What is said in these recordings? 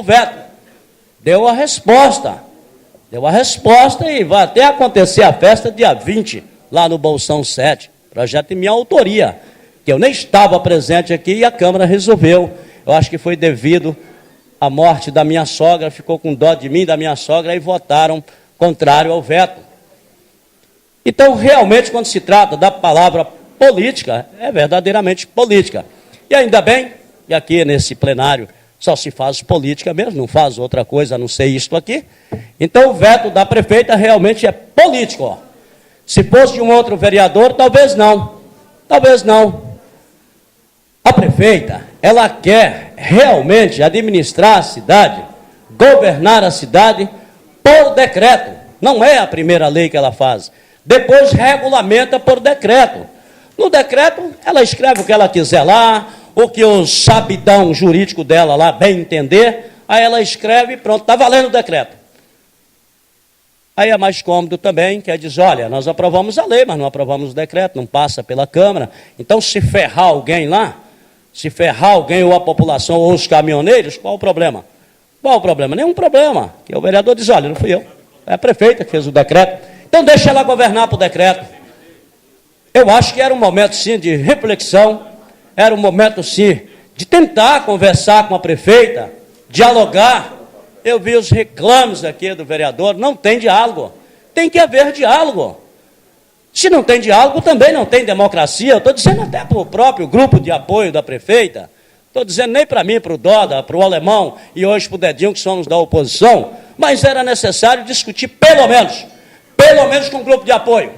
o veto. Deu a resposta. Deu a resposta e vai até acontecer a festa dia 20, lá no Bolsão 7. Projeto de minha autoria, que eu nem estava presente aqui e a Câmara resolveu. Eu acho que foi devido à morte da minha sogra, ficou com dó de mim, da minha sogra, e votaram contrário ao veto. Então, realmente, quando se trata da palavra política, é verdadeiramente política. E ainda bem, e aqui nesse plenário só se faz política mesmo, não faz outra coisa a não ser isto aqui. Então, o veto da prefeita realmente é político, ó. Se fosse de um outro vereador, talvez não. Talvez não. A prefeita, ela quer realmente administrar a cidade, governar a cidade por decreto. Não é a primeira lei que ela faz. Depois regulamenta por decreto. No decreto, ela escreve o que ela quiser lá, o que o sabidão jurídico dela lá bem entender, aí ela escreve e pronto, está valendo o decreto. Aí é mais cômodo também, que é dizer, olha, nós aprovamos a lei, mas não aprovamos o decreto, não passa pela Câmara. Então, se ferrar alguém lá, se ferrar alguém ou a população ou os caminhoneiros, qual o problema? Qual o problema? Nenhum problema. Que o vereador diz, olha, não fui eu, é a prefeita que fez o decreto. Então, deixa ela governar por decreto. Eu acho que era um momento, sim, de reflexão, era um momento, sim, de tentar conversar com a prefeita, dialogar. Eu vi os reclames aqui do vereador, não tem diálogo. Tem que haver diálogo. Se não tem diálogo, também não tem democracia. Eu estou dizendo até para o próprio grupo de apoio da prefeita. Estou dizendo nem para mim, para o Doda, para o Alemão e hoje para o Dedinho, que somos da oposição. Mas era necessário discutir pelo menos com o grupo de apoio.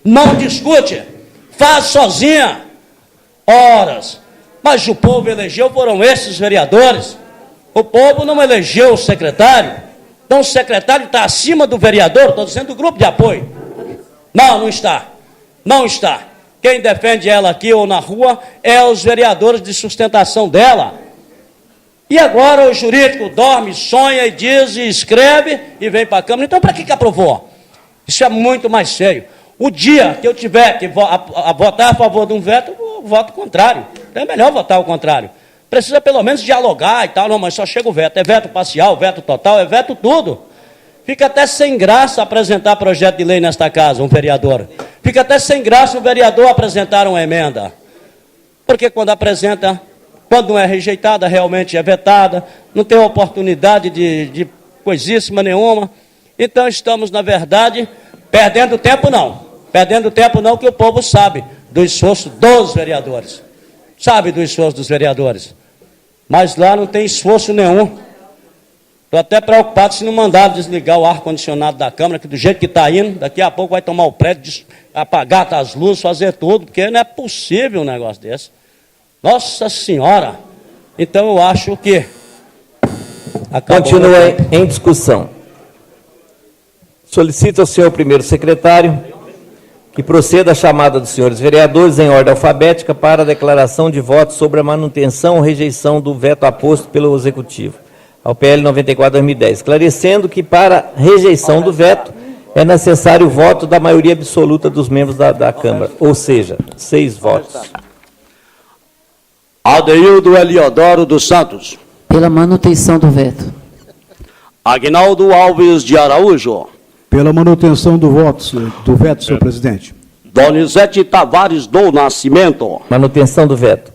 Não discute, faz sozinha. Horas. Mas o povo elegeu, foram esses vereadores. O povo não elegeu o secretário. Então o secretário está acima do vereador, estou dizendo do grupo de apoio. Não, não está. Não está. Quem defende ela aqui ou na rua é os vereadores de sustentação dela. E agora o jurídico dorme, sonha e diz e escreve e vem para a Câmara. Então para que aprovou? Isso é muito mais feio. O dia que eu tiver que votar a favor de um veto, eu voto contrário. É melhor votar o contrário. Precisa pelo menos dialogar e tal, não, mas só chega o veto. É veto parcial, veto total, é veto tudo. Fica até sem graça apresentar projeto de lei nesta casa, um vereador. Fica até sem graça um vereador apresentar uma emenda. Porque quando apresenta, quando não é rejeitada, realmente é vetada, não tem oportunidade de coisíssima nenhuma. Então estamos, na verdade, perdendo tempo não. Perdendo tempo não, que o povo sabe do esforço dos vereadores. Sabe do esforço dos vereadores. Mas lá não tem esforço nenhum. Estou até preocupado se não mandaram desligar o ar-condicionado da Câmara, que do jeito que está indo, daqui a pouco vai tomar o prédio, apagar as luzes, fazer tudo, porque não é possível um negócio desse. Nossa Senhora! Então eu acho que... Continua em discussão. Solicito ao senhor primeiro secretário que proceda a chamada dos senhores vereadores em ordem alfabética para a declaração de voto sobre a manutenção ou rejeição do veto aposto pelo Executivo ao PL 94/2010, esclarecendo que para rejeição do veto é necessário o voto da maioria absoluta dos membros da Câmara, ou seja, 6 votos. Adeildo Eliodoro dos Santos. Pela manutenção do veto. Aguinaldo Alves de Araújo. Pela manutenção do veto, senhor presidente. Donizete Tavares do Nascimento. Manutenção do veto.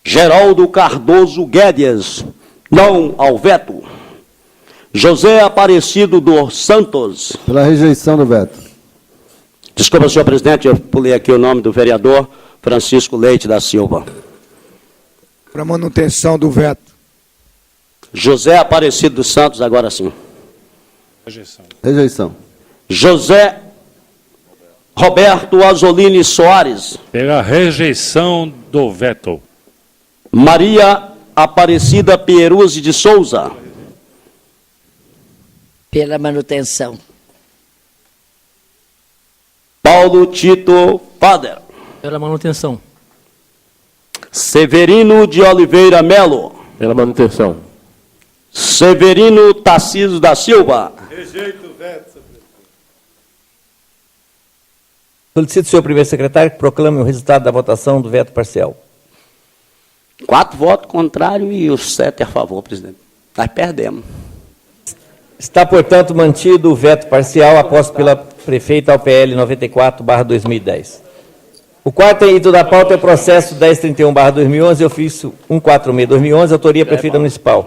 Geraldo Cardoso Guedes. Não ao veto. José Aparecido dos Santos. Pela rejeição do veto. Desculpa, senhor presidente, eu pulei aqui o nome do vereador Francisco Leite da Silva. Para manutenção do veto. José Aparecido dos Santos, agora sim. Rejeição. José Roberto Azolini Soares. Pela rejeição do veto. Maria Aparecida Pieruzzi de Souza. Pela manutenção. Paulo Tito Fader. Pela manutenção. Severino de Oliveira Melo. Pela manutenção. Severino Tarcísio da Silva. Rejeito o veto. Solicito ao senhor primeiro secretário que proclame o resultado da votação do veto parcial. 4 votos contrários e os 7 a favor, presidente. Nós perdemos. Está, portanto, mantido o veto parcial aposto pela prefeita ao PL 94/2010. O quarto item da pauta é o processo 1031/2011, ofício 146/2011, autoria prefeita municipal.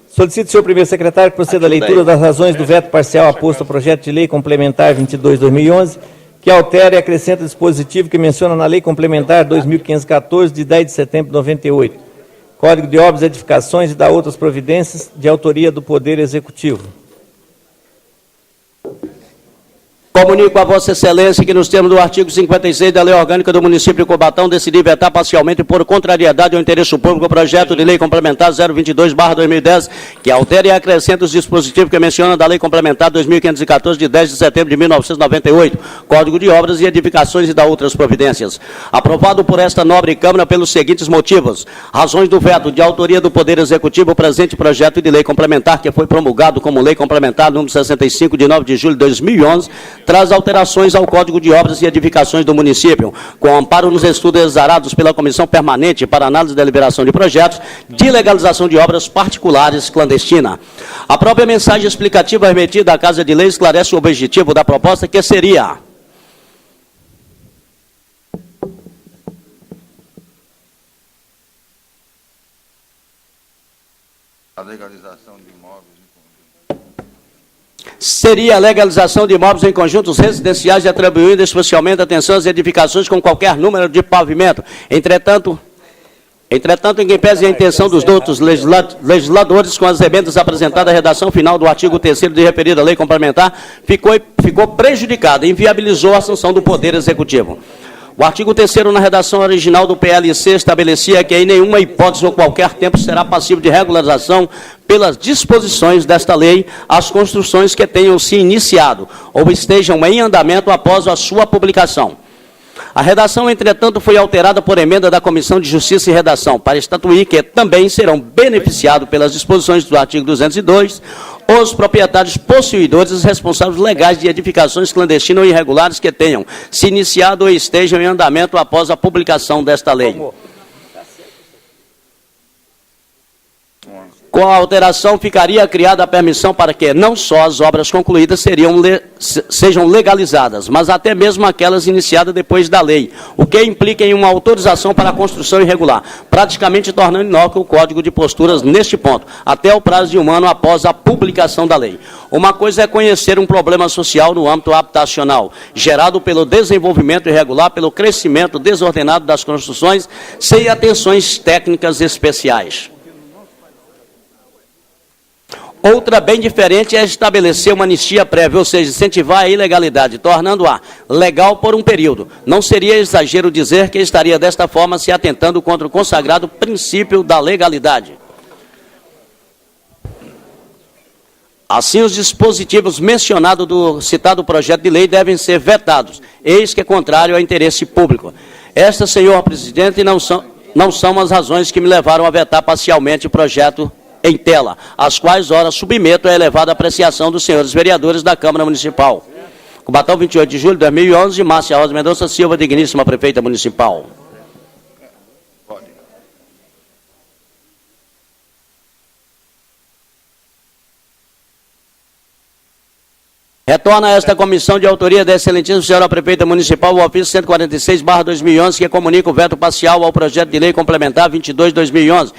Solicito, senhor primeiro secretário, que proceda à leitura das razões do veto parcial aposto ao projeto de lei complementar 22/2011, que altera e acrescenta dispositivo que menciona na lei complementar 2514, de 10 de setembro de 98. Código de Obras e Edificações e da outras providências de autoria do Poder Executivo. Comunico a Vossa Excelência que, nos termos do artigo 56 da Lei Orgânica do Município de Cubatão, decidi vetar parcialmente por contrariedade ao interesse público o projeto de lei complementar 022/2010, que altera e acrescenta os dispositivos que menciona da Lei Complementar 2514, de 10 de setembro de 1998, Código de Obras e Edificações e da outras providências. Aprovado por esta nobre Câmara pelos seguintes motivos: razões do veto de autoria do Poder Executivo, o presente projeto de lei complementar, que foi promulgado como Lei Complementar número 65, de 9 de julho de 2011, traz alterações ao Código de Obras e Edificações do município, com amparo nos estudos exarados pela Comissão Permanente para Análise e Deliberação de Projetos de Legalização de Obras Particulares Clandestina. A própria mensagem explicativa remetida à Casa de Lei esclarece o objetivo da proposta, que seria: a legalização de imóveis seria a legalização de imóveis em conjuntos residenciais e atribuindo especialmente atenção às edificações com qualquer número de pavimento. Entretanto, em que pese a intenção dos outros legisladores, com as emendas apresentadas, a redação final do artigo 3º de referida lei complementar ficou prejudicada e inviabilizou a sanção do Poder Executivo. O artigo 3º, na redação original do PLC, estabelecia que em nenhuma hipótese ou qualquer tempo será passível de regularização pelas disposições desta lei as construções que tenham se iniciado ou estejam em andamento após a sua publicação. A redação, entretanto, foi alterada por emenda da Comissão de Justiça e Redação, para estatuir que também serão beneficiados pelas disposições do artigo 202 os proprietários possuidores responsáveis legais de edificações clandestinas ou irregulares que tenham se iniciado ou estejam em andamento após a publicação desta lei. Com a alteração, ficaria criada a permissão para que não só as obras concluídas sejam legalizadas, mas até mesmo aquelas iniciadas depois da lei, o que implica em uma autorização para a construção irregular, praticamente tornando inócuo o Código de Posturas neste ponto, até o prazo de 1 ano após a publicação da lei. Uma coisa é conhecer um problema social no âmbito habitacional, gerado pelo desenvolvimento irregular, pelo crescimento desordenado das construções, sem atenções técnicas especiais. Outra bem diferente é estabelecer uma anistia prévia, ou seja, incentivar a ilegalidade, tornando-a legal por um período. Não seria exagero dizer que estaria desta forma se atentando contra o consagrado princípio da legalidade. Assim, os dispositivos mencionados do citado projeto de lei devem ser vetados, eis que é contrário ao interesse público. Estas, senhor presidente, não são as razões que me levaram a vetar parcialmente o projeto em tela, as quais, ora, submeto à elevada apreciação dos senhores vereadores da Câmara Municipal. Cubatão, 28 de julho de 2011, Márcia Rosa Mendonça Silva, digníssima prefeita municipal. Retorna a esta comissão de autoria da excelentíssima senhora prefeita municipal o ofício 146/2011, que comunica o veto parcial ao projeto de lei complementar 22/2011,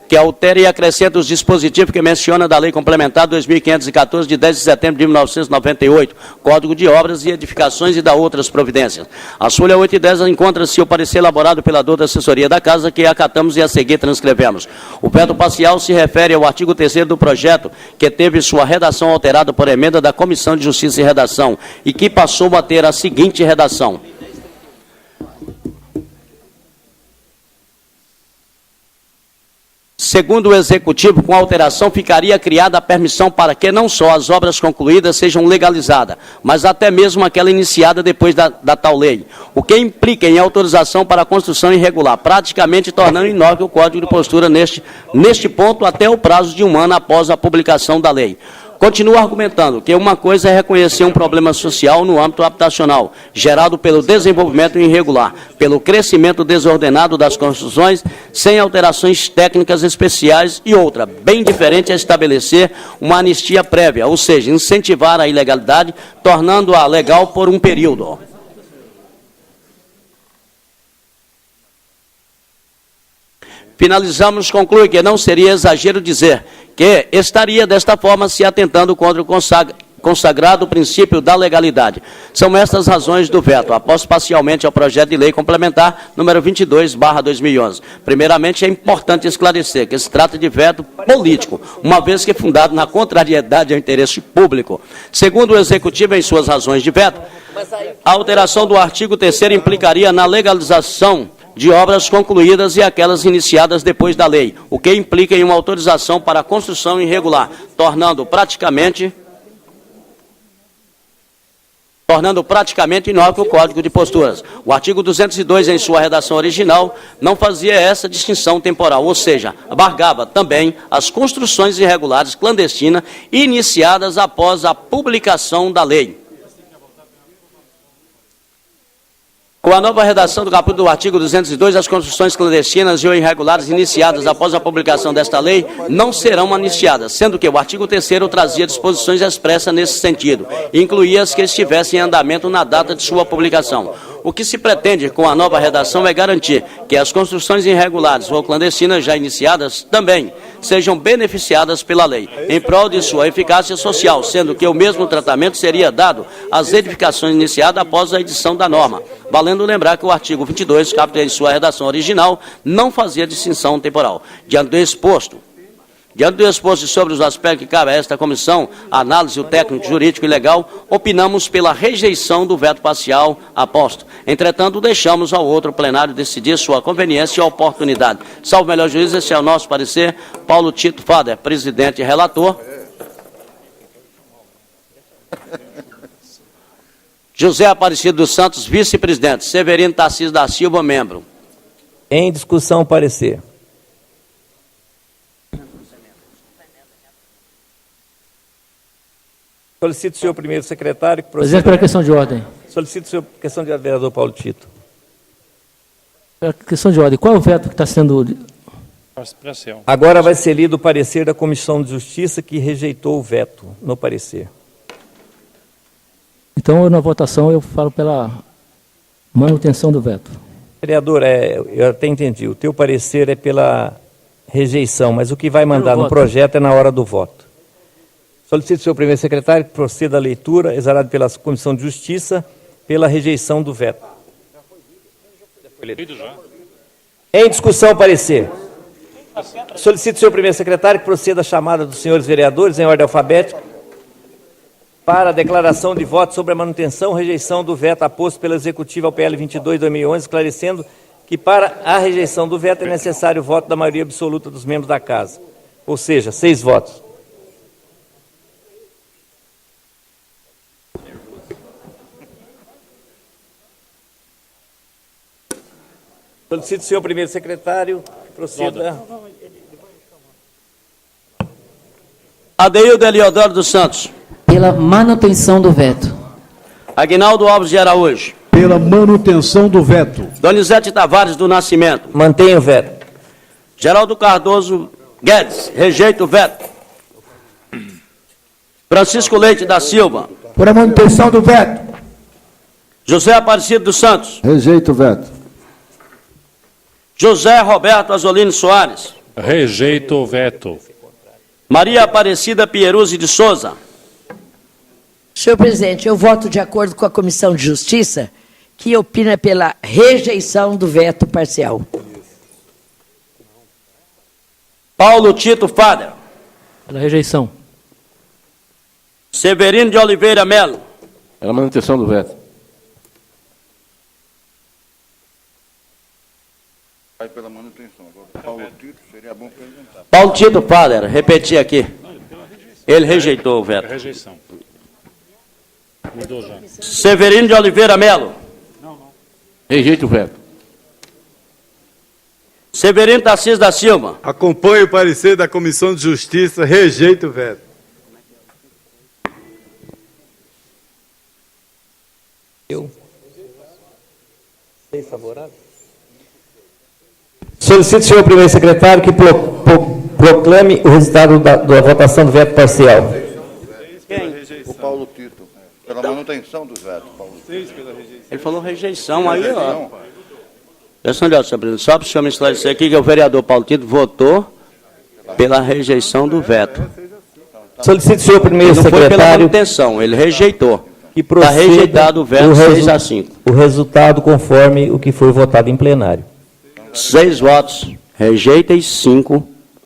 que altera e acrescenta os dispositivos que menciona da Lei Complementar 2514, de 10 de setembro de 1998, Código de Obras e Edificações e da outras providências. A folha 8 e 10 encontra-se o parecer elaborado pela doutora assessoria da Casa, que acatamos e a seguir transcrevemos. O veto parcial se refere ao artigo 3º do projeto, que teve sua redação alterada por emenda da Comissão de Justiça e Redação, e que passou a ter a seguinte redação: segundo o Executivo, com a alteração, ficaria criada a permissão para que não só as obras concluídas sejam legalizadas, mas até mesmo aquela iniciada depois da tal lei, o que implica em autorização para a construção irregular, praticamente tornando inócuo o Código de Postura neste ponto até o prazo de 1 ano após a publicação da lei. Continuo argumentando que uma coisa é reconhecer um problema social no âmbito habitacional, gerado pelo desenvolvimento irregular, pelo crescimento desordenado das construções, sem alterações técnicas especiais, e outra, bem diferente, é estabelecer uma anistia prévia, ou seja, incentivar a ilegalidade, tornando-a legal por um período. Finalizamos, conclui que não seria exagero dizer que estaria desta forma se atentando contra o consagrado princípio da legalidade. São estas razões do veto, após parcialmente ao projeto de lei complementar número 22/2011. Primeiramente, é importante esclarecer que se trata de veto político, uma vez que é fundado na contrariedade ao interesse público. Segundo o Executivo, em suas razões de veto, a alteração do artigo 3º implicaria na legalização de obras concluídas e aquelas iniciadas depois da lei, o que implica em uma autorização para a construção irregular, tornando praticamente inócuo o Código de Posturas. O artigo 202, em sua redação original, não fazia essa distinção temporal, ou seja, abarcava também as construções irregulares clandestinas iniciadas após a publicação da lei. Com a nova redação do capítulo do artigo 202, as construções clandestinas e ou irregulares iniciadas após a publicação desta lei não serão anistiadas, sendo que o artigo 3º trazia disposições expressas nesse sentido, e incluía as que estivessem em andamento na data de sua publicação. O que se pretende com a nova redação é garantir que as construções irregulares ou clandestinas já iniciadas também sejam beneficiadas pela lei, em prol de sua eficácia social, sendo que o mesmo tratamento seria dado às edificações iniciadas após a edição da norma. Valendo lembrar que o artigo 22, capítulo em sua redação original, não fazia distinção temporal. Diante do exposto sobre os aspectos que cabe a esta comissão, análise o técnico, jurídico e legal, opinamos pela rejeição do veto parcial aposto. Entretanto, deixamos ao outro plenário decidir sua conveniência e oportunidade. Salvo o melhor juízo, esse é o nosso parecer. Paulo Tito Fader, presidente e relator. José Aparecido dos Santos, vice-presidente. Severino Tarcísio da Silva, membro. Em discussão, parecer. Solicito o senhor primeiro secretário que proceda... Presidente, pela questão de ordem. Solicito o senhor questão de ordem, vereador Paulo Tito. Pela questão de ordem, qual é o veto que está sendo... Agora vai ser lido o parecer da Comissão de Justiça que rejeitou o veto no parecer. Então, na votação, eu falo pela manutenção do veto. Vereador, eu até entendi, o teu parecer é pela rejeição, mas o que vai mandar no projeto é na hora do voto. Solicito o senhor primeiro secretário que proceda à leitura, exarado pela Comissão de Justiça, pela rejeição do veto. Em discussão, parecer. Solicito o senhor primeiro secretário que proceda à chamada dos senhores vereadores em ordem alfabética para a declaração de voto sobre a manutenção ou rejeição do veto aposto pelo Executivo ao PL 22/2011, esclarecendo que para a rejeição do veto é necessário o voto da maioria absoluta dos membros da Casa, ou seja, 6 votos. Solicito o senhor primeiro secretário que proceda. Adeildo Eliodoro dos Santos. Pela manutenção do veto. Aguinaldo Alves de Araújo. Pela manutenção do veto. Donizete Tavares do Nascimento. Mantenho o veto. Geraldo Cardoso Guedes, rejeita o veto. Francisco Leite da Silva. Por a manutenção do veto. José Aparecido dos Santos. Rejeito o veto. José Roberto Azolino Soares. Rejeito o veto. Maria Aparecida Pieruzzi de Souza. Senhor presidente, eu voto de acordo com a Comissão de Justiça, que opina pela rejeição do veto parcial. Paulo Tito Fader. Pela rejeição. Severino de Oliveira Melo. Pela manutenção do veto. Vai pela manutenção. Agora, Paulo Tito, seria bom perguntar. Paulo Tito Fader, repetir aqui. Ele rejeitou o veto. Rejeição. Mudou já. Severino de Oliveira Melo. Rejeito o veto. Severino Tarcísio da Silva. Acompanho o parecer da Comissão de Justiça, rejeito o veto. Eu? 6 favoráveis. Solicito, senhor primeiro secretário, que proclame o resultado da votação do veto parcial. O Paulo Tito, pela manutenção dos vetos. Paulo Tito. Ele falou rejeição, aí, ó. Senhor presidente, só para o senhor me esclarecer aqui que o vereador Paulo Tito votou pela rejeição do veto. Solicito, senhor primeiro Ele não foi pela secretário, manutenção, ele rejeitou. que Está proceda rejeitado o veto 6-5. o resultado conforme o que foi votado em plenário. 6 votos rejeita e 5